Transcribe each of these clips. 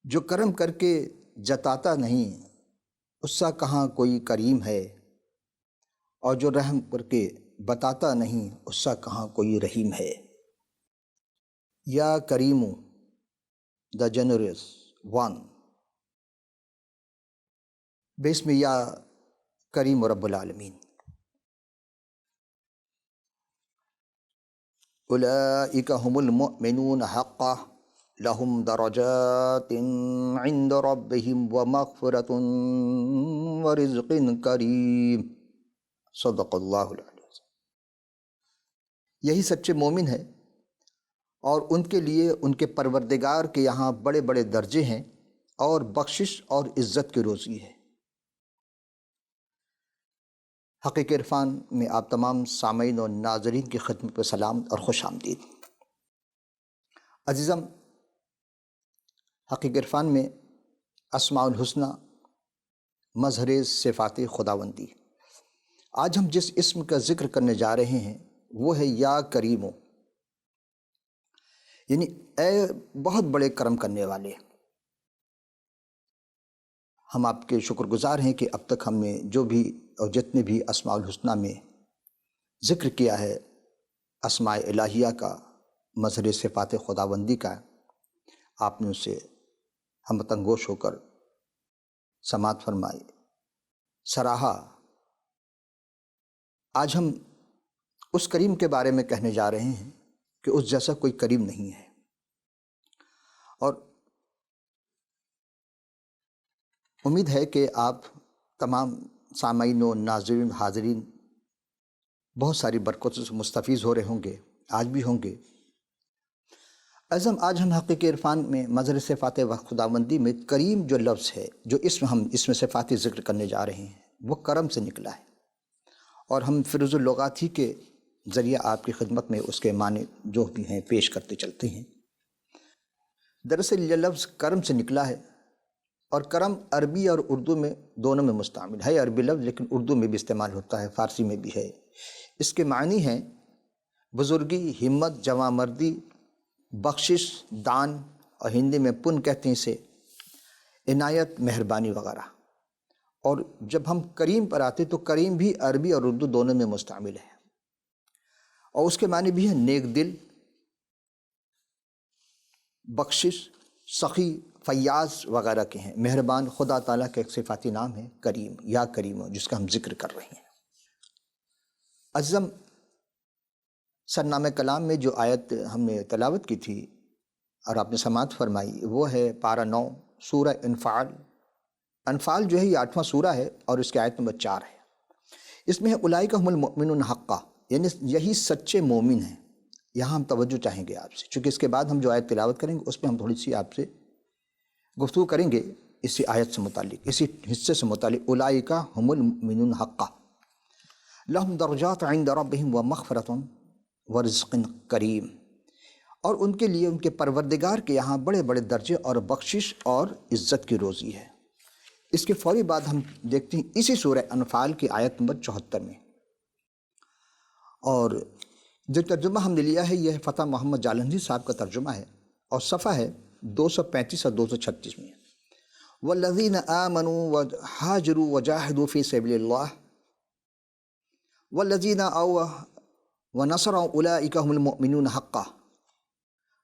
جو کرم کر کے جتاتا نہیں اس سا کہاں کوئی کریم ہے، اور جو رحم کر کے بتاتا نہیں اس سا کہاں کوئی رحیم ہے۔ یا کریمو دا جنرس ون، بسم یا کریم رب العالمین۔ اولئک هم المؤمنون حقا لهم درجات عند ربهم ومغفرۃ ورزق کریم۔ صدق اللہ العظیم۔ یہی سچے مومن ہیں، اور ان کے لیے ان کے پروردگار کے یہاں بڑے بڑے درجے ہیں اور بخشش اور عزت کی روزی ہے۔ حقیق عرفان میں آپ تمام سامعین اور ناظرین کی خدمت پہ سلام اور خوش آمدید۔ عزیزم، حقیق عرفان میں اسماء الحسنی مظہر صفات خداوندی، آج ہم جس اسم کا ذکر کرنے جا رہے ہیں وہ ہے یا کریمو، یعنی اے بہت بڑے کرم کرنے والے۔ ہم آپ کے شکر گزار ہیں کہ اب تک ہم نے جو بھی اور جتنے بھی اسماء الحسنی میں ذکر کیا ہے، اسماء الہیہ کا، مظہر صفات خداوندی کا، آپ نے اسے ہم تنگوش ہو کر سماعت فرمائی، سراہا۔ آج ہم اس کریم کے بارے میں کہنے جا رہے ہیں کہ اس جیسا کوئی کریم نہیں ہے، اور امید ہے کہ آپ تمام سامعین و ناظرین حاضرین بہت ساری برکتوں سے مستفیض ہو رہے ہوں گے، آج بھی ہوں گے۔ آج ہم حقیق عرفان میں مظہر صفات خداوندی میں کریم جو لفظ ہے، جو ہم اس میں صفاتی ذکر کرنے جا رہے ہیں، وہ کرم سے نکلا ہے، اور ہم فروز اللغات ہی کے ذریعہ آپ کی خدمت میں اس کے معنی جو بھی ہیں پیش کرتے چلتے ہیں۔ دراصل یہ لفظ کرم سے نکلا ہے، اور کرم عربی اور اردو میں دونوں میں مستعمل ہے۔ عربی لفظ لیکن اردو میں بھی استعمال ہوتا ہے، فارسی میں بھی ہے۔ اس کے معنی ہیں بزرگی، ہمت، جواں مردی، بخشش، دان، اور ہندی میں پن کہتے ہیں اسے، عنایت، مہربانی وغیرہ۔ اور جب ہم کریم پر آتے تو کریم بھی عربی اور اردو دونوں میں مستعمل ہے، اور اس کے معنی بھی ہیں نیک دل، بخشش، سخی، فیاض وغیرہ کے ہیں، مہربان۔ خدا تعالیٰ کا ایک صفاتی نام ہے کریم یا کریم، جس کا ہم ذکر کر رہے ہیں۔ عزم، سرنامہ کلام میں جو آیت ہم نے تلاوت کی تھی اور آپ نے سماعت فرمائی، وہ ہے پارہ 9 سورہ انفال۔ انفال جو ہے یہ 8واں سورہ ہے، اور اس کی آیت نمبر 4 ہے۔ اس میں ہے اولئک هم المؤمنون حقا، یعنی یہی سچے مومن ہیں۔ یہاں ہم توجہ چاہیں گے آپ سے، چونکہ اس کے بعد ہم جو آیت تلاوت کریں گے اس میں ہم تھوڑی سی آپ سے گفتگو کریں گے اسی آیت سے متعلق، اسی حصے سے متعلق۔ اولئک هم المؤمنون حقا لهم درجات عند ربهم ومغفرۃ ورزق کریم، اور ان کے لیے ان کے پروردگار کے یہاں بڑے بڑے درجے اور بخشش اور عزت کی روزی ہے۔ اس کے فوری بعد ہم دیکھتے ہیں اسی سورہ انفال کی آیت نمبر 74 میں، اور جو ترجمہ ہم نے لیا ہے یہ فتح محمد جالندھی صاحب کا ترجمہ ہے، اور صفحہ ہے 235 اور 236 میں۔ والذین آمنوا وہاجروا وجاہدوا فی سبیل اللہ والذین آووا ونصروا اولئک هم المؤمنون حقا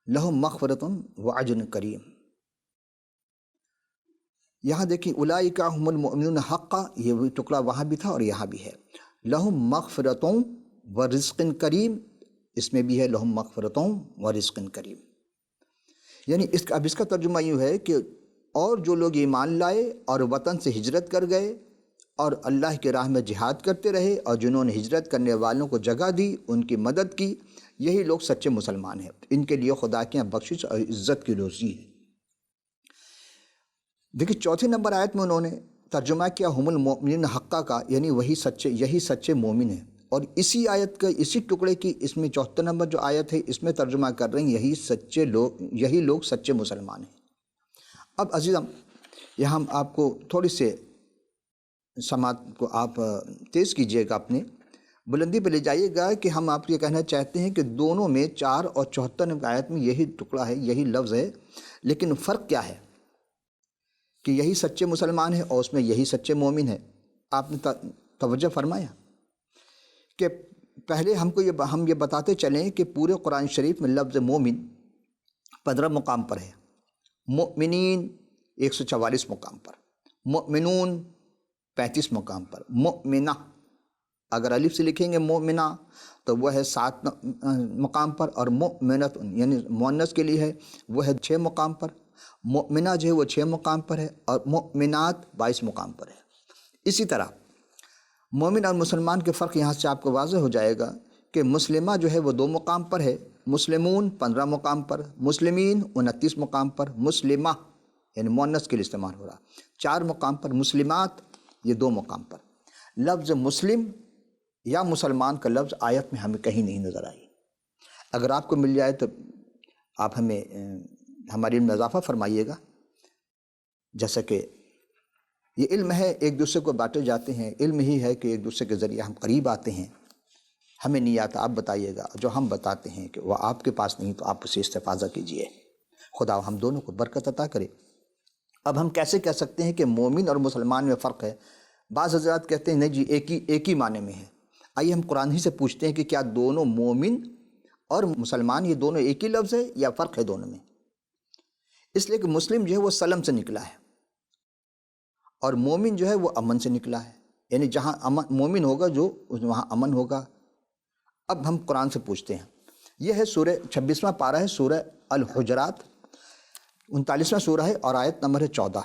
لہم مغفرۃ واجر کریم۔ یہاں دیکھیں اولئک هم المؤمنون حقا، یہ ٹکڑا وہاں بھی تھا اور یہاں بھی ہے۔ لہم مغفرۃ ورزق کریم، اس میں بھی ہے لہم مغفرۃ ورزق کریم، یعنی اب اس کا ترجمہ یوں ہے کہ اور جو لوگ ایمان لائے اور وطن سے ہجرت کر گئے اور اللہ کی راہ میں جہاد کرتے رہے، اور جنہوں نے ہجرت کرنے والوں کو جگہ دی، ان کی مدد کی، یہی لوگ سچے مسلمان ہیں۔ ان کے لیے خدا کے یہاں بخشش اور عزت کی روزی ہے۔ دیکھیں چوتھے نمبر آیت میں انہوں نے ترجمہ کیا ہم المؤمنین حقا کا، یعنی یہی سچے مومن ہیں، اور اسی آیت کا اسی ٹکڑے کی اس میں 74 نمبر جو آیت ہے اس میں ترجمہ کر رہے ہیں یہی لوگ سچے مسلمان ہیں۔ اب عزیزم، یہاں ہم آپ کو تھوڑی سے سماعت کو آپ تیز کیجئے گا، اپنے بلندی پہ لے جائیے گا کہ ہم آپ کو یہ کہنا چاہتے ہیں کہ دونوں میں 4 اور 74 نمبر آیت میں یہی ٹکڑا ہے، یہی لفظ ہے، لیکن فرق کیا ہے؟ کہ یہی سچے مسلمان ہیں اور اس میں یہی سچے مومن ہیں۔ آپ نے توجہ فرمایا کہ پہلے ہم یہ بتاتے چلیں کہ پورے قرآن شریف میں لفظ مومن 15 مقام پر ہے، مؤمنین 144 مقام پر، مؤمنون 35 مقام پر، مؤمنہ اگر الف سے لکھیں گے مؤمنہ تو وہ ہے 7 مقام پر، اور مؤمنۃ یعنی مؤنث کے لیے ہے وہ ہے 6 مقام پر، مؤمنہ جو ہے وہ 6 مقام پر ہے، اور مؤمنات 22 مقام پر ہے۔ اسی طرح مومن اور مسلمان کے فرق یہاں سے آپ کو واضح ہو جائے گا کہ مسلمہ جو ہے وہ 2 مقام پر ہے، مسلمون 15 مقام پر، مسلمین 29 مقام پر، مسلمہ یعنی مؤنث کے لیے استعمال ہو رہا 4 مقام پر، مسلمات یہ 2 مقام پر۔ لفظ مسلم یا مسلمان کا لفظ آیت میں ہمیں کہیں نہیں نظر آئی۔ اگر آپ کو مل جائے تو آپ ہمیں ہمارے علم میں اضافہ فرمائیے گا۔ جیسا کہ یہ علم ہے، ایک دوسرے کو بانٹے جاتے ہیں، علم ہی ہے کہ ایک دوسرے کے ذریعے ہم قریب آتے ہیں۔ ہمیں نہیں آتا آپ بتائیے گا، جو ہم بتاتے ہیں کہ وہ آپ کے پاس نہیں تو آپ اسے استفاضہ کیجئے۔ خدا ہم دونوں کو برکت عطا کرے۔ اب ہم کیسے کہہ سکتے ہیں کہ مومن اور مسلمان میں فرق ہے؟ بعض حضرات کہتے ہیں نہیں جی ایک ہی معنی میں ہے۔ آئیے ہم قرآن ہی سے پوچھتے ہیں کہ کیا دونوں مومن اور مسلمان یہ دونوں ایک ہی لفظ ہے یا فرق ہے دونوں میں؟ اس لیے کہ مسلم جو ہے وہ سلم سے نکلا ہے، اور مومن جو ہے وہ امن سے نکلا ہے، یعنی جہاں مومن ہوگا جو وہاں امن ہوگا۔ اب ہم قرآن سے پوچھتے ہیں، یہ ہے سورہ 26واں پارہ ہے، سورہ الحجرات 39واں سورہ ہے اور آیت نمبر ہے 14۔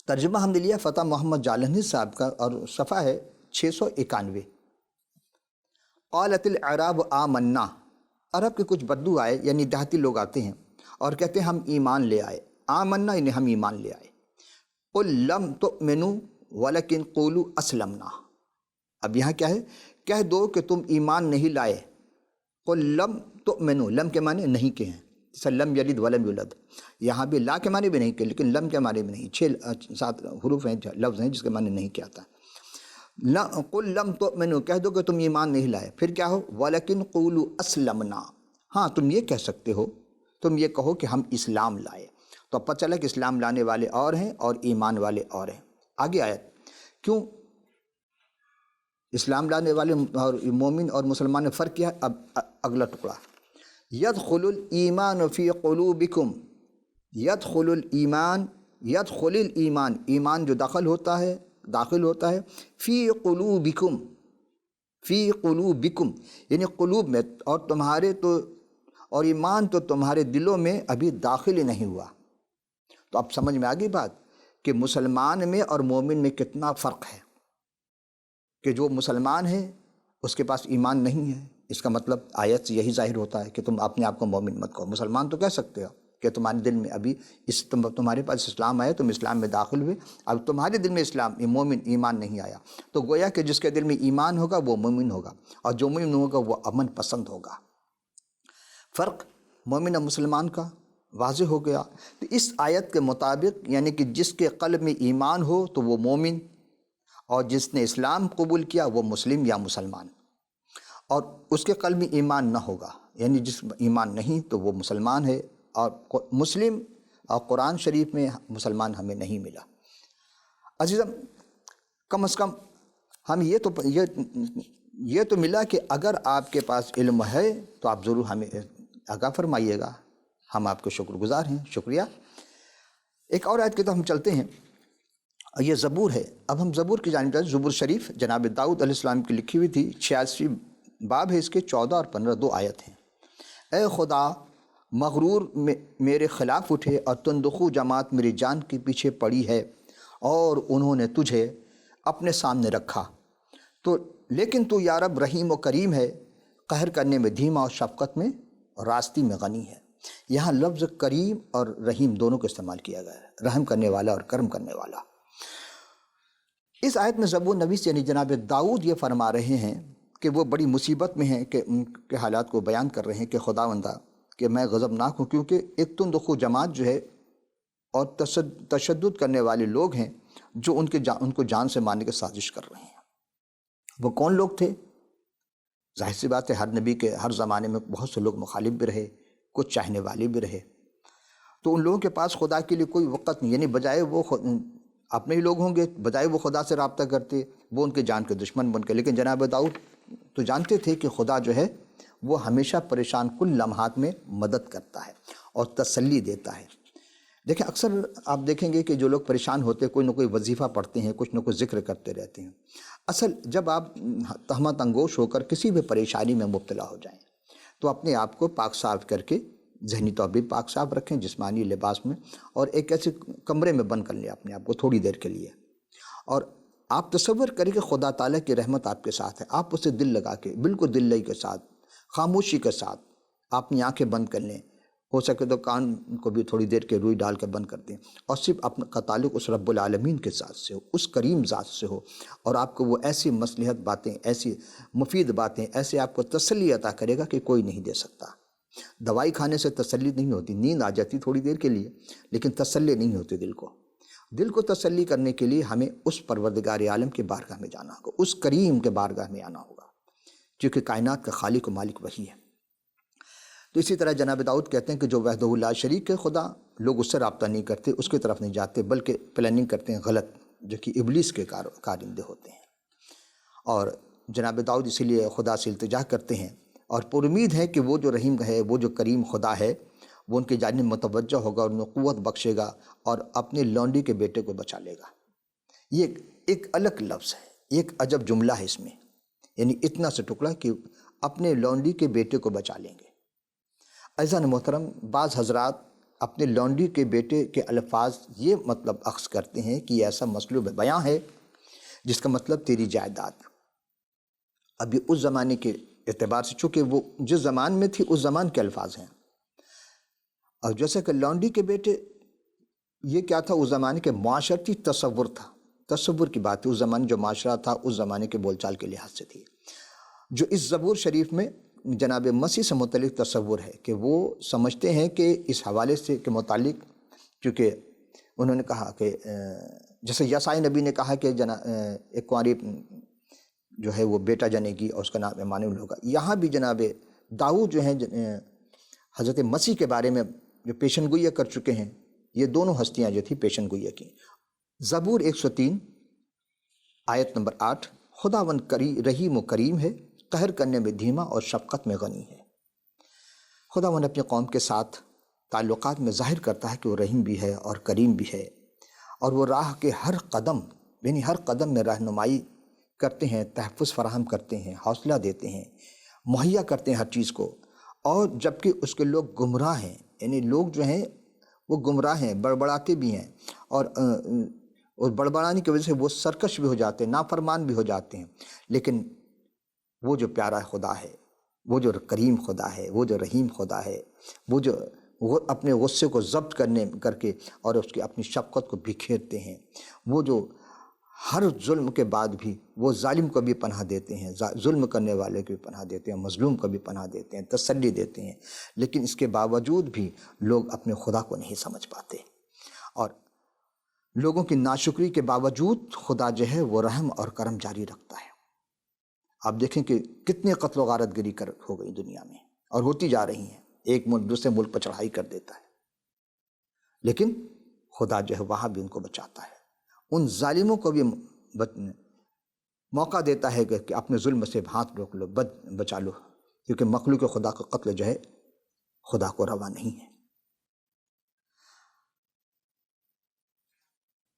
ترجمہ ہم نے لیا فتح محمد جالنی صاحب کا اور صفحہ ہے 691۔ قالت الاعراب آمنا، عرب کے کچھ بدو آئے یعنی دیہاتی لوگ آتے ہیں اور کہتے ہیں ہم ایمان لے آئے، آمنا یعنی ہم ایمان لے آئے۔ قل لم تؤمنوا ولکن قولوا اسلمنا، اب یہاں کیا ہے؟ کہہ دو کہ تم ایمان نہیں لائے۔ قل لم تؤمنوا، لم کے معنی نہیں کے ہیں، جیسا لم یلد ولم یولد، یہاں بھی لا کے معنی بھی نہیں کے، لیکن لم کے معنی بھی نہیں، 6-7 حروف ہیں، لفظ ہیں جس کے معنی نہیں کیا آتا۔ قل لم تؤمنوا، کہہ دو کہ تم ایمان نہیں لائے، پھر کیا ہو؟ ولکن قولوا اسلمنا، ہاں تم یہ کہہ سکتے ہو، تم یہ کہو کہ ہم اسلام لائے۔ تو اب پتہ چلا کہ اسلام لانے والے اور ہیں اور ایمان والے اور ہیں۔ آگے آیت، کیوں اسلام لانے والے اور مومن اور مسلمان میں فرق کیا ہے؟ اب اگلا ٹکڑا، یدخل الایمان فی قلوبکم، یدخل الایمان، یدخل الایمان، ایمان جو داخل ہوتا ہے فی قلوبکم، فی قلوبکم یعنی قلوب میں، اور تمہارے تو اور ایمان تو تمہارے دلوں میں ابھی داخل ہی نہیں ہوا۔ تو اب سمجھ میں آ گئی بات کہ مسلمان میں اور مومن میں کتنا فرق ہے، کہ جو مسلمان ہے اس کے پاس ایمان نہیں ہے، اس کا مطلب آیت سے یہی ظاہر ہوتا ہے کہ تم اپنے آپ کو مومن مت کہو، مسلمان تو کہہ سکتے ہو کہ تمہارے دل میں ابھی تمہارے پاس اسلام آیا، تم اسلام میں داخل ہوئے، اب تمہارے دل میں مومن ایمان نہیں آیا، تو گویا کہ جس کے دل میں ایمان ہوگا وہ مومن ہوگا، اور جو مومن ہوگا وہ امن پسند ہوگا۔ فرق مومن اور مسلمان کا واضح ہو گیا۔ تو اس آیت کے مطابق یعنی کہ جس کے قلب میں ایمان ہو تو وہ مومن، اور جس نے اسلام قبول کیا وہ مسلم یا مسلمان، اور اس کے قلب میں ایمان نہ ہوگا یعنی جس ایمان نہیں تو وہ مسلمان ہے، اور مسلم اور قرآن شریف میں مسلمان ہمیں نہیں ملا۔ عزیزم کم از کم ہم یہ تو ملا کہ اگر آپ کے پاس علم ہے تو آپ ضرور ہمیں آگاہ فرمائیے گا، ہم آپ کے شکر گزار ہیں، شکریہ۔ ایک اور آیت کی طرف ہم چلتے ہیں، یہ زبور ہے۔ اب ہم زبور کی جانب جاتے ہیں۔ زبور شریف جناب داؤد علیہ السلام کی لکھی ہوئی تھی، 86 باب ہے اس کے، 14 اور 15 2 آیت ہیں۔ اے خدا، مغرور میرے خلاف اٹھے اور تندخو جماعت میری جان کے پیچھے پڑی ہے، اور انہوں نے تجھے اپنے سامنے رکھا، تو لیکن تو یا رب رحیم و کریم ہے، قہر کرنے میں دھیما اور شفقت میں اور راستی میں غنی ہے۔ یہاں لفظ کریم اور رحیم دونوں کو استعمال کیا گیا ہے، رحم کرنے والا اور کرم کرنے والا۔ اس آیت میں زبور نویس یعنی جناب داؤد یہ فرما رہے ہیں کہ وہ بڑی مصیبت میں ہیں، کہ ان کے حالات کو بیان کر رہے ہیں کہ خداوندہ کہ میں غضبناک ہوں، کیونکہ ایک تندخو جماعت جو ہے اور تشدد کرنے والے لوگ ہیں جو ان کو جان سے مارنے کی سازش کر رہے ہیں۔ وہ کون لوگ تھے؟ ظاہر سی بات ہے ہر نبی کے ہر زمانے میں بہت سے لوگ مخالف بھی رہے، کچھ چاہنے والے بھی رہے۔ تو ان لوگوں کے پاس خدا کے لیے کوئی وقت نہیں، یعنی بجائے وہ اپنے ہی لوگ ہوں گے، بجائے وہ خدا سے رابطہ کرتے وہ ان کے جان کے دشمن بن کے. لیکن جناب داؤد تو جانتے تھے کہ خدا جو ہے وہ ہمیشہ پریشان کن لمحات میں مدد کرتا ہے اور تسلی دیتا ہے. دیکھیں اکثر آپ دیکھیں گے کہ جو لوگ پریشان ہوتے ہیں کوئی نہ کوئی وظیفہ پڑھتے ہیں، کچھ نہ کچھ ذکر کرتے رہتے ہیں. اصل جب آپ تہمت انگوش ہو کر کسی بھی پریشانی میں مبتلا ہو جائیں تو اپنے آپ کو پاک صاف کر کے ذہنی طور پہ پاک صاف رکھیں، جسمانی لباس میں، اور ایک ایسے کمرے میں بند کر لیں اپنے آپ کو تھوڑی دیر کے لیے، اور آپ تصور کریں کہ خدا تعالیٰ کی رحمت آپ کے ساتھ ہے. آپ اسے دل لگا کے بالکل دل لگی کے ساتھ خاموشی کے ساتھ اپنی آنکھیں بند کر لیں، ہو سکے تو کان کو بھی تھوڑی دیر کے روئی ڈال کے بند کر دیں، اور صرف اپنا کا تعلق اس رب العالمین کے ساتھ سے ہو، اس کریم ذات سے ہو، اور آپ کو وہ ایسی مصلحت باتیں، ایسی مفید باتیں، ایسے آپ کو تسلی عطا کرے گا کہ کوئی نہیں دے سکتا. دوائی کھانے سے تسلی نہیں ہوتی، نیند آ جاتی تھوڑی دیر کے لیے لیکن تسلی نہیں ہوتی. دل کو تسلی کرنے کے لیے ہمیں اس پروردگار عالم کے بارگاہ میں جانا ہوگا، اس کریم کے بارگاہ میں آنا ہوگا، کیونکہ کائنات کا خالق و مالک وہی ہے. تو اسی طرح جناب داؤد کہتے ہیں کہ جو وحدہ لا شریک ہے خدا، لوگ اس سے رابطہ نہیں کرتے، اس کی طرف نہیں جاتے، بلکہ پلاننگ کرتے ہیں غلط، جو کہ ابلیس کے کارندے ہوتے ہیں. اور جناب داؤد اسی لیے خدا سے التجا کرتے ہیں اور پر امید ہے کہ وہ جو رحیم ہے، وہ جو کریم خدا ہے، وہ ان کی جانب متوجہ ہوگا اور انہیں قوت بخشے گا اور اپنے لونڈی کے بیٹے کو بچا لے گا. یہ ایک الگ لفظ ہے، ایک عجب جملہ ہے اس میں، یعنی اتنا سے ٹکڑا کہ اپنے لونڈی کے بیٹے کو بچا لیں گے. عزیزان محترم، بعض حضرات اپنے لونڈی کے بیٹے کے الفاظ یہ مطلب اخذ کرتے ہیں کہ یہ ایسا مسلوب بیاں ہے جس کا مطلب تیری جائیداد. اب یہ اس زمانے کے اعتبار سے، چونکہ وہ جس زمان میں تھی اس زمان کے الفاظ ہیں، اور جیسے کہ لونڈی کے بیٹے، یہ کیا تھا اس زمانے کے معاشرتی تصور تھا، تصور کی بات ہے، اس زمانے جو معاشرہ تھا اس زمانے کے بول چال کے لحاظ سے تھی. جو اس زبور شریف میں جناب مسیح سے متعلق تصور ہے کہ وہ سمجھتے ہیں کہ اس حوالے سے کے متعلق، کیونکہ انہوں نے کہا کہ جیسے یسائی نبی نے کہا کہ ایک کنواری جو ہے وہ بیٹا جنے گی اور اس کا نام ایمانویل ہوگا. یہاں بھی جناب داؤد جو ہیں حضرت مسیح کے بارے میں جو پیشن گوئی کر چکے ہیں، یہ دونوں ہستیاں جو تھی پیشن گوئی کی. زبور 103 آیت نمبر 8، خداوند رحیم و کریم ہے، قہر کرنے میں دھیما اور شفقت میں غنی ہے. خداوند اپنے قوم کے ساتھ تعلقات میں ظاہر کرتا ہے کہ وہ رحیم بھی ہے اور کریم بھی ہے، اور وہ راہ کے ہر قدم، یعنی ہر قدم میں رہنمائی کرتے ہیں، تحفظ فراہم کرتے ہیں، حوصلہ دیتے ہیں، مہیا کرتے ہیں ہر چیز کو. اور جبکہ اس کے لوگ گمراہ ہیں، یعنی لوگ جو ہیں وہ گمراہ ہیں، بڑبڑاتے بھی ہیں، اور بڑبڑانے کی وجہ سے وہ سرکش بھی ہو جاتے ہیں، نافرمان بھی ہو جاتے ہیں. لیکن وہ جو پیارا خدا ہے، وہ جو کریم خدا ہے، وہ جو رحیم خدا ہے، وہ جو اپنے غصے کو ضبط کر کے اور اس کی اپنی شفقت کو بکھیرتے ہیں، وہ جو ہر ظلم کے بعد بھی وہ ظالم کو بھی پناہ دیتے ہیں، ظلم کرنے والے کو بھی پناہ دیتے ہیں، مظلوم کو بھی پناہ دیتے ہیں، تسلی دیتے ہیں. لیکن اس کے باوجود بھی لوگ اپنے خدا کو نہیں سمجھ پاتے، اور لوگوں کی ناشکری کے باوجود خدا جو ہے وہ رحم اور کرم جاری رکھتا ہے. آپ دیکھیں کہ کتنے قتل و غارت گری ہو گئی دنیا میں اور ہوتی جا رہی ہیں، ایک ملک دوسرے ملک پر چڑھائی کر دیتا ہے، لیکن خدا جو ہے وہاں بھی ان کو بچاتا ہے، ان ظالموں کو بھی موقع دیتا ہے کہ اپنے ظلم سے ہاتھ روک لو، بچا لو، کیونکہ مخلوق خدا کا قتل جو ہے خدا کو روا نہیں ہے.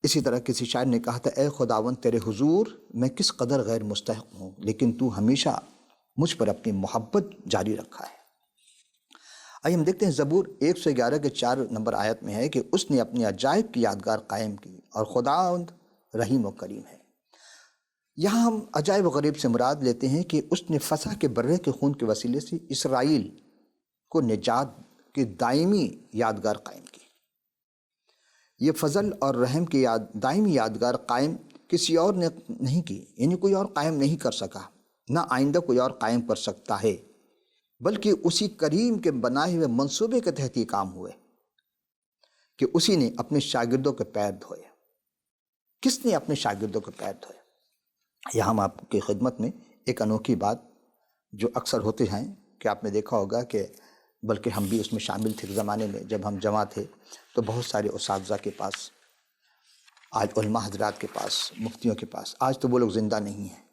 اسی طرح کسی شاعر نے کہا تھا، اے خداوند تیرے حضور میں کس قدر غیر مستحق ہوں، لیکن تو ہمیشہ مجھ پر اپنی محبت جاری رکھا ہے. آئیے ہم دیکھتے ہیں زبور 111 کے 4 نمبر آیت میں ہے کہ اس نے اپنی عجائب کی یادگار قائم کی اور خداوند رحیم و کریم ہے. یہاں ہم عجائب و غریب سے مراد لیتے ہیں کہ اس نے فسح کے برے کے خون کے وسیلے سے اسرائیل کو نجات کی دائمی یادگار قائم کی. یہ فضل اور رحم کی دائمی یادگار قائم کسی اور نے نہیں کی، یعنی کوئی اور قائم نہیں کر سکا، نہ آئندہ کوئی اور قائم کر سکتا ہے، بلکہ اسی کریم کے بنائے ہوئے منصوبے کے تحت یہ کام ہوئے کہ اسی نے اپنے شاگردوں کے پیر دھوئے. کس نے اپنے شاگردوں کے پیر دھوئے؟ یہاں ہم آپ کی خدمت میں ایک انوکھی بات جو اکثر ہوتے ہیں کہ آپ نے دیکھا ہوگا کہ بلکہ ہم بھی اس میں شامل تھے. زمانے میں جب ہم جمع تھے تو بہت سارے اساتذہ کے پاس، آج علماء حضرات کے پاس، مفتیوں کے پاس، آج تو وہ لوگ زندہ نہیں ہیں.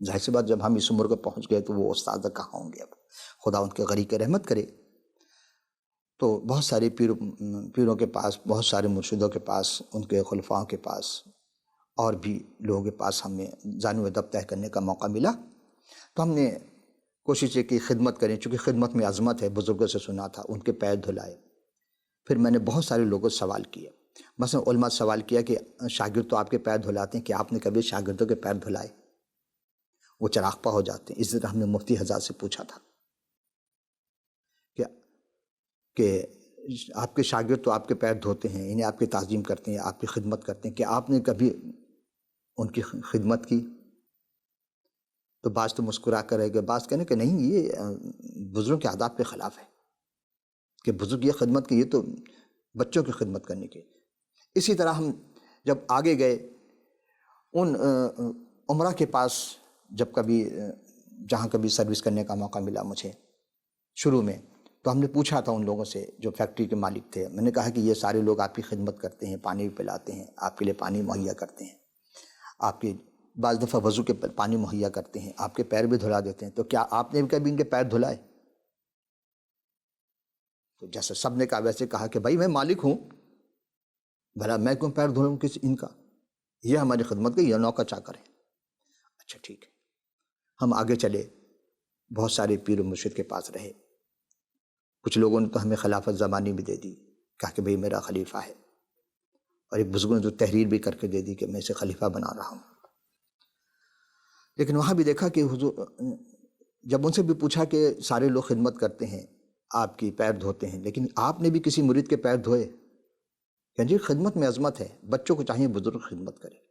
ظاہر سی بات، جب ہم اس عمر کو پہنچ گئے تو وہ اساتذہ کہاں ہوں گے اب؟ خدا ان کے غریق رحمت کرے. تو بہت سارے پیروں کے پاس، بہت سارے مرشدوں کے پاس، ان کے خلفاؤں کے پاس اور بھی لوگوں کے پاس ہمیں جانو ادب طے کرنے کا موقع ملا. تو ہم نے کوشش کی خدمت کریں، چونکہ خدمت میں عظمت ہے. بزرگوں سے سنا تھا، ان کے پیر دھلائے. پھر میں نے بہت سارے لوگوں سے سوال کیا. مثلا علماء سے سوال کیا کہ شاگرد تو آپ کے پیر دھلاتے ہیں، کہ آپ نے کبھی شاگردوں کے پیر دھلائے؟ وہ چراغپا ہو جاتے ہیں. اسی طرح ہم نے مفتی حضرات سے پوچھا تھا کہ آپ کے شاگرد تو آپ کے پیر دھوتے ہیں، انہیں آپ کی تعظیم کرتے ہیں، آپ کی خدمت کرتے ہیں، کہ آپ نے کبھی ان کی خدمت کی؟ تو بعض تو مسکرا کر رہ گئے، بعض کہنے کہ نہیں، یہ بزرگوں کے عادات کے خلاف ہے کہ بزرگ یہ خدمت کی، یہ تو بچوں کی خدمت کرنے کی. اسی طرح ہم جب آگے گئے ان عمرہ کے پاس، جب کبھی جہاں کبھی سروس کرنے کا موقع ملا مجھے شروع میں، تو ہم نے پوچھا تھا ان لوگوں سے جو فیکٹری کے مالک تھے. میں نے کہا کہ یہ سارے لوگ آپ کی خدمت کرتے ہیں، پانی بھی پلاتے ہیں، آپ کے لیے پانی مہیا کرتے ہیں، آپ کے بعض دفعہ وضو کے پانی مہیا کرتے ہیں، آپ کے پیر بھی دھلا دیتے ہیں، تو کیا آپ نے بھی کبھی ان کے پیر دھلائے؟ تو جیسے سب نے کہا ویسے کہا کہ بھائی میں مالک ہوں، بھلا میں کیوں پیر دھلوں کسی ان کا؟ یہ ہماری خدمت کے یہ نوکر چاکر ہے. اچھا ٹھیک ہے. ہم آگے چلے، بہت سارے پیر و مرشد کے پاس رہے. کچھ لوگوں نے تو ہمیں خلافت زمانی بھی دے دی، کہا کہ بھئی میرا خلیفہ ہے. اور ایک بزرگ نے تو تحریر بھی کر کے دے دی کہ میں اسے خلیفہ بنا رہا ہوں. لیکن وہاں بھی دیکھا کہ حضور، جب ان سے بھی پوچھا کہ سارے لوگ خدمت کرتے ہیں، آپ کی پیر دھوتے ہیں، لیکن آپ نے بھی کسی مرید کے پیر دھوئے؟ کہ جی خدمت میں عظمت ہے، بچوں کو چاہیے بزرگ خدمت کرے.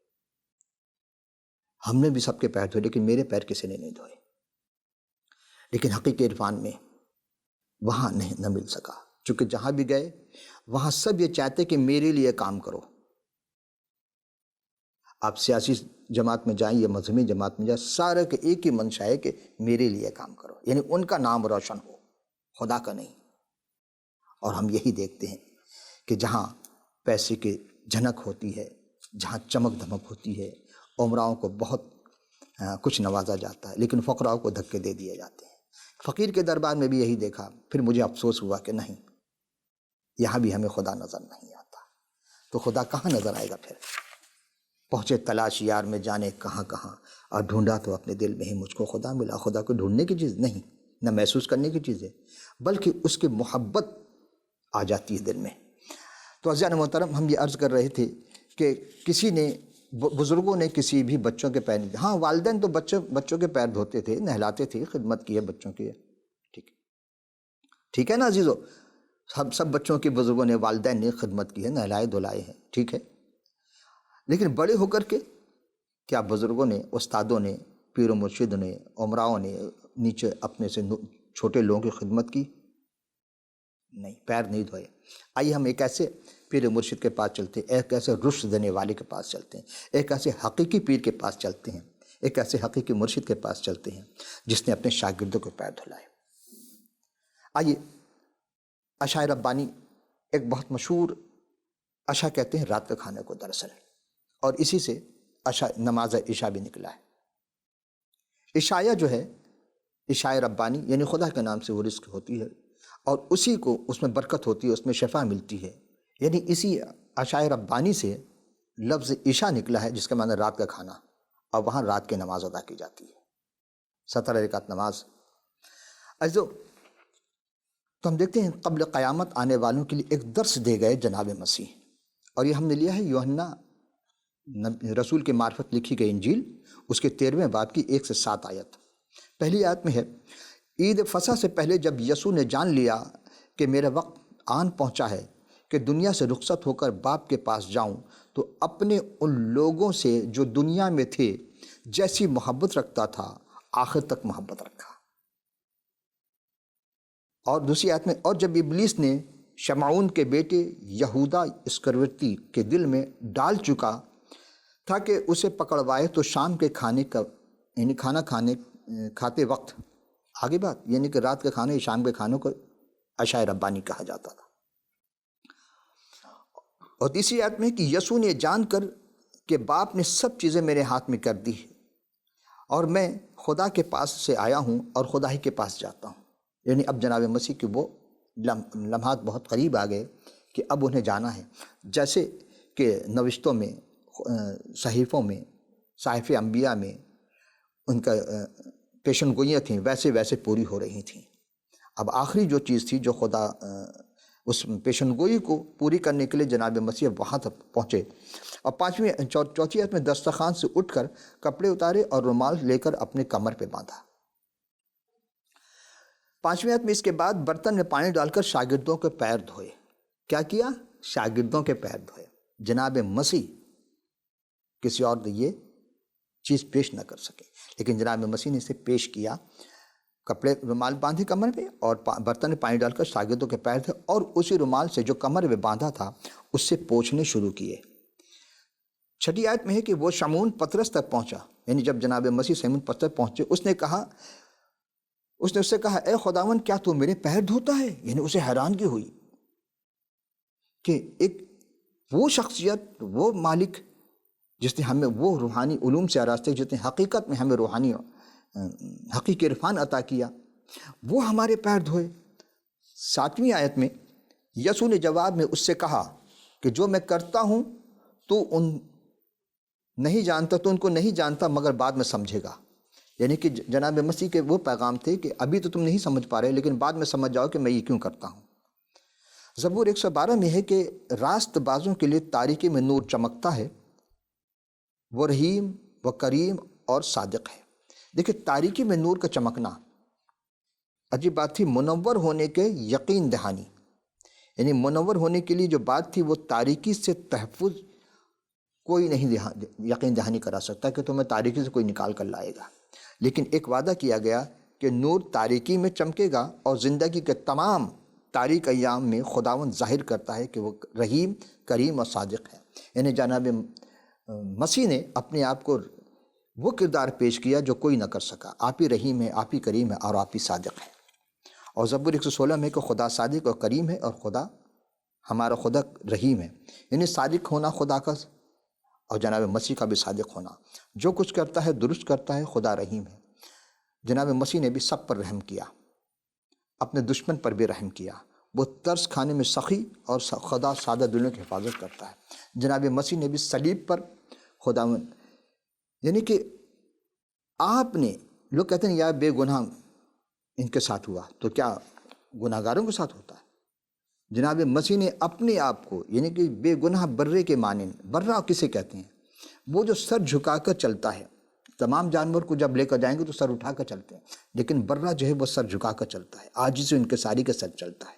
ہم نے بھی سب کے پیر دھوئے، لیکن میرے پیر کسی نے نہیں دھوئے. لیکن حقیقی عرفان میں وہاں نہیں نہ مل سکا، چونکہ جہاں بھی گئے وہاں سب یہ چاہتے کہ میرے لیے کام کرو. آپ سیاسی جماعت میں جائیں یا مذہبی جماعت میں جائیں، سارے کے ایک ہی منشا ہے کہ میرے لیے کام کرو، یعنی ان کا نام روشن ہو، خدا کا نہیں. اور ہم یہی دیکھتے ہیں کہ جہاں پیسے کی جھنک ہوتی ہے، جہاں چمک دھمک ہوتی ہے، عمراؤں کو بہت کچھ نوازا جاتا ہے، لیکن فقراؤں کو دھکے دے دیے جاتے ہیں. فقیر کے دربار میں بھی یہی دیکھا. پھر مجھے افسوس ہوا کہ نہیں، یہاں بھی ہمیں خدا نظر نہیں آتا. تو خدا کہاں نظر آئے گا پھر؟ پہنچے تلاش یار میں جانے کہاں کہاں، اور ڈھونڈا تو اپنے دل میں ہی مجھ کو خدا ملا. خدا کو ڈھونڈنے کی چیز نہیں، نہ محسوس کرنے کی چیز ہے، بلکہ اس کی محبت آ جاتی ہے دل میں. تو عزیزان محترم، ہم یہ عرض کر رہے تھے کہ کسی نے، بزرگوں نے کسی بھی بچوں کے پیر نہیں، ہاں والدین تو بچوں کے پیر دھوتے تھے، نہلاتے تھے، خدمت کی ہے بچوں کی. ٹھیک ہے نا عزیزو، سب بچوں کے بزرگوں نے، والدین نے خدمت کی ہے، نہلائے دھلائے ہیں، ٹھیک ہے. لیکن بڑے ہو کر کے کیا بزرگوں نے، استادوں نے، پیر و مرشد نے، عمراؤں نے نیچے اپنے سے چھوٹے لوگوں کی خدمت کی؟ نہیں، پیر نہیں دھوئے. آئیے ہم ایک ایسے پیر و مرشد کے پاس چلتے ہیں، ایک ایسے رشد دینے والے کے پاس چلتے ہیں، ایک ایسے حقیقی پیر کے پاس چلتے ہیں، ایک ایسے حقیقی مرشد کے پاس چلتے ہیں جس نے اپنے شاگردوں کے پیر دھلائے. آئیے، عشاء ربانی ایک بہت مشہور عشاء کہتے ہیں رات کے کھانے کو دراصل، اور اسی سے عشاء، نماز عشاء بھی نکلا ہے. عشایہ جو ہے، عشاء ربانی یعنی خدا کے نام سے وہ رزق ہوتی ہے، اور اسی کو، اس میں برکت ہوتی ہے، اس میں شفا ملتی ہے. یعنی اسی عشاء ربانی سے لفظ عشاء نکلا ہے، جس کا معنی رات کا کھانا، اور وہاں رات کی نماز ادا کی جاتی ہے، 17 رکعت نماز. عزیزو، تو ہم دیکھتے ہیں قبل قیامت آنے والوں کے لیے ایک درس دے گئے جناب مسیح، اور یہ ہم نے لیا ہے یوحنا رسول کے معرفت لکھی گئی انجیل، اس کے 13ویں باب کی 1 سے 7 آیت. پہلی آیت میں ہے، عید فصح سے پہلے جب یسوع نے جان لیا کہ میرا وقت آن پہنچا ہے کہ دنیا سے رخصت ہو کر باپ کے پاس جاؤں، تو اپنے ان لوگوں سے جو دنیا میں تھے جیسی محبت رکھتا تھا، آخر تک محبت رکھا. اور دوسری آیت میں، اور جب ابلیس نے شمعون کے بیٹے یہودا اسکروتی کے دل میں ڈال چکا تھا کہ اسے پکڑوائے، تو شام کے کھانے کا، یعنی کھانا کھاتے وقت آگے بات یعنی کہ رات کے کھانے شام کے کھانوں کو عشاء ربانی کہا جاتا تھا۔ اور تیسری آیت میں کہ یسوع نے جان کر کہ باپ نے سب چیزیں میرے ہاتھ میں کر دی اور میں خدا کے پاس سے آیا ہوں اور خدا ہی کے پاس جاتا ہوں، یعنی اب جناب مسیح کے وہ لمحات بہت قریب آ گئے کہ اب انہیں جانا ہے، جیسے کہ نوشتوں میں، صحیفوں میں، صحائف انبیاء میں ان کا پیشن گوئیاں تھیں ویسے ویسے پوری ہو رہی تھیں۔ اب آخری جو چیز تھی جو خدا اس پیشن گوئی کو پوری کرنے کے لیے جناب مسیح وہاں تک پہنچے، اور چوتھی آیت میں دسترخوان سے اٹھ کر کپڑے اتارے اور رومال لے کر اپنے کمر پہ باندھا۔ پانچویں آیت میں اس کے بعد برتن میں پانی ڈال کر شاگردوں کے پیر دھوئے۔ کیا کیا؟ شاگردوں کے پیر دھوئے۔ جناب مسیح کسی اور یہ چیز پیش نہ کر سکے، لیکن جناب مسیح نے اسے پیش کیا۔ کپڑے رومال باندھے کمر پہ اور برتن میں پانی ڈال کر شاگردوں کے پیر دھوئے، اور اسی رومال سے جو کمر پہ باندھا تھا اس سے پوچھنے شروع کیے۔ چھٹی آیت میں ہے کہ وہ شمعون پطرس تک پہنچا، یعنی جب جناب مسیح شمعون پطرس پہنچے اس نے اس سے کہا اے خداوند کیا تو میرے پیر دھوتا ہے؟ یعنی اسے حیرانگی ہوئی کہ ایک وہ شخصیت، وہ مالک جس نے ہمیں وہ روحانی علوم سے آراستہ، جس نے حقیقت میں ہمیں روحانی حقیقی عرفان عطا کیا، وہ ہمارے پیر دھوئے۔ ساتویں آیت میں یسوع نے جواب میں اس سے کہا کہ جو میں کرتا ہوں تو ان کو نہیں جانتا مگر بعد میں سمجھے گا، یعنی کہ جناب مسیح کے وہ پیغام تھے کہ ابھی تو تم نہیں سمجھ پا رہے لیکن بعد میں سمجھ جاؤ کہ میں یہ کیوں کرتا ہوں۔ زبور 112 میں ہے کہ راست بازوں کے لیے تاریکی میں نور چمکتا ہے، وہ رحیم، وہ کریم اور صادق ہے۔ دیکھیں تاریکی میں نور کا چمکنا عجیب بات تھی، منور ہونے کے یقین دہانی، یعنی منور ہونے کے لیے جو بات تھی وہ تاریکی سے تحفظ کوئی نہیں یقین دہانی کرا سکتا کہ تمہیں تاریکی سے کوئی نکال کر لائے گا، لیکن ایک وعدہ کیا گیا کہ نور تاریکی میں چمکے گا، اور زندگی کے تمام تاریک ایام میں خداوند ظاہر کرتا ہے کہ وہ رحیم، کریم اور صادق ہے۔ یعنی جناب مسیح نے اپنے آپ کو وہ کردار پیش کیا جو کوئی نہ کر سکا، آپ ہی رحیم ہے، آپ ہی کریم ہے اور آپ ہی صادق ہے۔ اور زبور 116 میں کہ خدا صادق اور کریم ہے اور ہمارا خدا رحیم ہے، یعنی صادق ہونا خدا کا اور جناب مسیح کا بھی صادق ہونا، جو کچھ کرتا ہے درست کرتا ہے، خدا رحیم ہے۔ جناب مسیح نے بھی سب پر رحم کیا، اپنے دشمن پر بھی رحم کیا، وہ ترس کھانے میں سخی اور خدا سادہ دلوں کی حفاظت کرتا ہے۔ جناب مسیح نے بھی صلیب پر خداوند، یعنی کہ آپ نے، لوگ کہتے ہیں یا بے گناہ ان کے ساتھ ہوا، تو کیا گناہ گاروں کے ساتھ ہوتا ہے؟ جناب مسیح نے اپنے آپ کو، یعنی کہ بے گناہ برے کے مانند، برہ کسے کہتے ہیں؟ وہ جو سر جھکا کر چلتا ہے، تمام جانور کو جب لے کر جائیں گے تو سر اٹھا کر چلتے ہیں، لیکن برہ جو ہے وہ سر جھکا کر چلتا ہے، عاجزی سے ان کے ساری کے سر چلتا ہے۔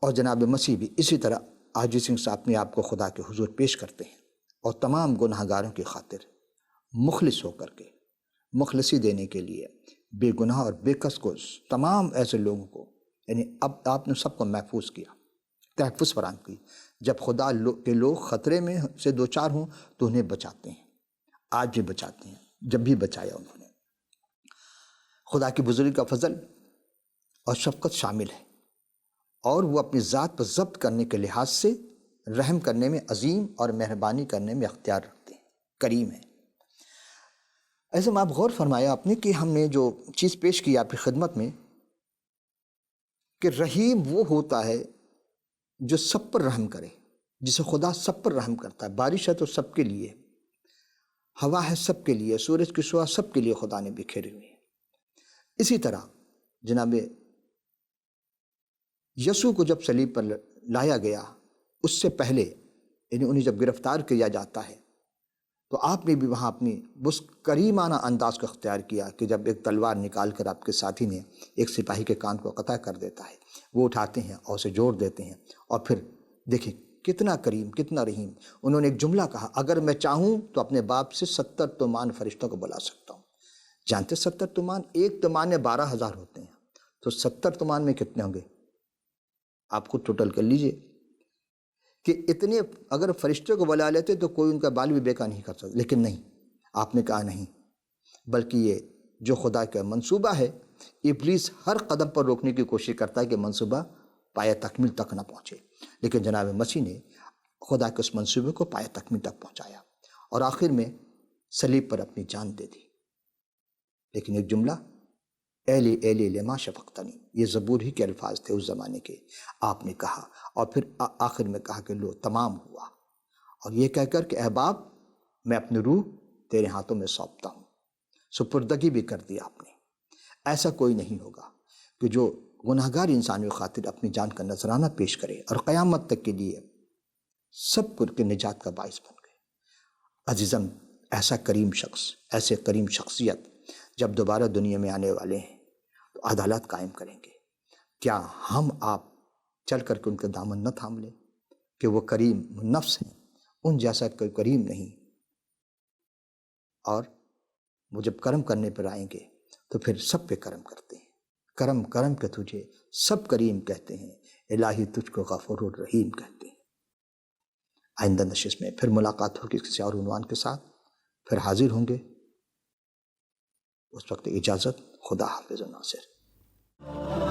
اور جناب مسیح بھی اسی طرح عاجزی سے اپنے آپ کو خدا کے حضور پیش کرتے ہیں، اور تمام گناہ گاروں کی خاطر مخلص ہو کر کے، مخلصی دینے کے لیے بے گناہ اور بے کس کو، تمام ایسے لوگوں کو، یعنی اب آپ نے سب کو محفوظ کیا، تحفظ فراہم کی۔ جب خدا کے لوگ خطرے میں سے دو چار ہوں تو انہیں بچاتے ہیں، آج بھی بچاتے ہیں، جب بھی بچایا انہوں نے۔ خدا کی بزرگی کا فضل اور شفقت شامل ہے، اور وہ اپنی ذات پر ضبط کرنے کے لحاظ سے رحم کرنے میں عظیم اور مہربانی کرنے میں اختیار رکھتے ہیں، کریم ہے۔ ایسے میں آپ غور فرمایا آپ نے کہ ہم نے جو چیز پیش کی آپ کی خدمت میں کہ رحیم وہ ہوتا ہے جو سب پر رحم کرے، جسے خدا سب پر رحم کرتا ہے۔ بارش ہے تو سب کے لیے، ہوا ہے سب کے لیے، سورج کی شعاع سب کے لیے خدا نے بکھیری ہوئی ہے۔ اسی طرح جناب یسوع کو جب صلیب پر لایا گیا، اس سے پہلے یعنی انہیں جب گرفتار کیا جاتا ہے تو آپ نے بھی وہاں اپنی اس کریمانہ انداز کو اختیار کیا کہ جب ایک تلوار نکال کر آپ کے ساتھی نے ایک سپاہی کے کان کو قطع کر دیتا ہے، وہ اٹھاتے ہیں اور اسے جوڑ دیتے ہیں، اور پھر دیکھیں کتنا کریم، کتنا رحیم۔ انہوں نے ایک جملہ کہا، اگر میں چاہوں تو اپنے باپ سے 70 تومان فرشتوں کو بلا سکتا ہوں۔ جانتے 70 تومان، ایک تومان میں 12,000 ہوتے ہیں، تو 70 تومان میں کتنے ہوں گے؟ آپ خود ٹوٹل کر لیجئے کہ اتنے اگر فرشتوں کو بلا لیتے تو کوئی ان کا بال بھی بیکار نہیں کر سکتا، لیکن نہیں، آپ نے کہا نہیں، بلکہ یہ جو خدا کا منصوبہ ہے، ابلیس ہر قدم پر روکنے کی کوشش کرتا ہے کہ منصوبہ پایہ تکمیل تک نہ پہنچے، لیکن جناب مسیح نے خدا کے اس منصوبے کو پایہ تکمیل تک پہنچایا اور آخر میں صلیب پر اپنی جان دے دی۔ لیکن ایک جملہ، ایلی ایلی لما شفقتنی، یہ زبور ہی کے الفاظ تھے اس زمانے کے، آپ نے کہا، اور پھر آخر میں کہا کہ لو تمام ہوا، اور یہ کہہ کر کہ اے باپ میں اپنی روح تیرے ہاتھوں میں سونپتا ہوں، سپردگی بھی کر دی آپ نے۔ ایسا کوئی نہیں ہوگا کہ جو گناہگار انسانوں کی خاطر اپنی جان کا نذرانہ پیش کرے اور قیامت تک کے لیے سب کے نجات کا باعث بن گئے۔ عزیزم، ایسا کریم شخص، ایسے کریم شخصیت جب دوبارہ دنیا میں آنے والے ہیں تو عدالت قائم کریں گے۔ کیا ہم آپ چل کر کے ان کا دامن نہ تھام لیں کہ وہ کریم نفس ہیں، ان جیسا کوئی کریم نہیں، اور وہ جب کرم کرنے پر آئیں گے تو پھر سب پہ کرم کرتے ہیں۔ کرم کرم کے تجھے سب کریم کہتے ہیں، الہی تجھ کو غفور الرحیم کہتے ہیں۔ آئندہ نشست میں پھر ملاقات ہوگی کسی اور عنوان کے ساتھ، پھر حاضر ہوں گے۔ اس وقت اجازت، خدا حافظ و ناصر۔